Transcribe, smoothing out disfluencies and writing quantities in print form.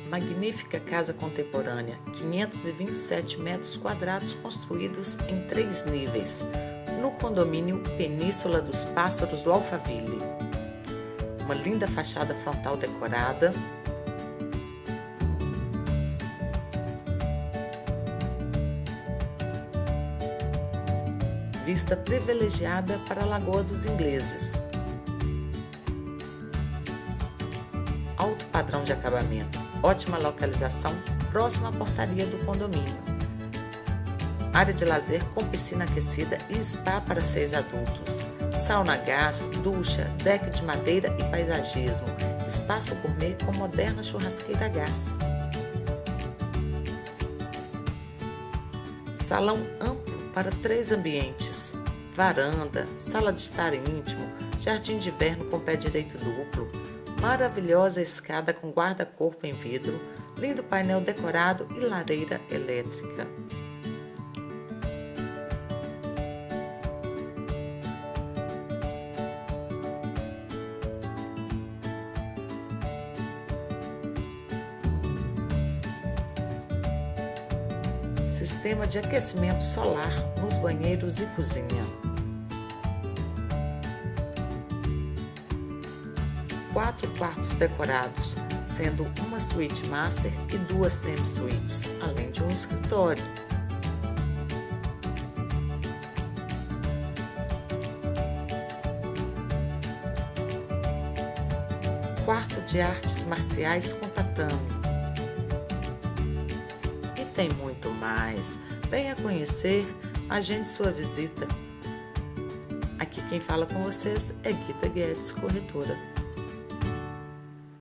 Magnífica casa contemporânea, 527 metros quadrados construídos em 3 níveis, no condomínio Península dos Pássaros do Alphaville. Uma linda fachada frontal decorada, vista privilegiada para a Lagoa dos Ingleses. Alto padrão de acabamento, ótima localização, próxima à portaria do condomínio. Área de lazer com piscina aquecida e spa para 6 adultos. Sauna a gás, ducha, deck de madeira e paisagismo. Espaço gourmet com moderna churrasqueira a gás. Salão amplo para 3 ambientes, varanda, sala de estar íntimo, jardim de inverno com pé direito duplo, maravilhosa escada com guarda-corpo em vidro, lindo painel decorado e lareira elétrica. Sistema de aquecimento solar nos banheiros e cozinha. 4 quartos decorados, sendo uma suíte master e 2 semi-suítes, além de um escritório. Quarto de artes marciais com tatame. E tem muito mais. Venha conhecer, agende sua visita. Aqui quem fala com vocês é Guida Guedes, corretora.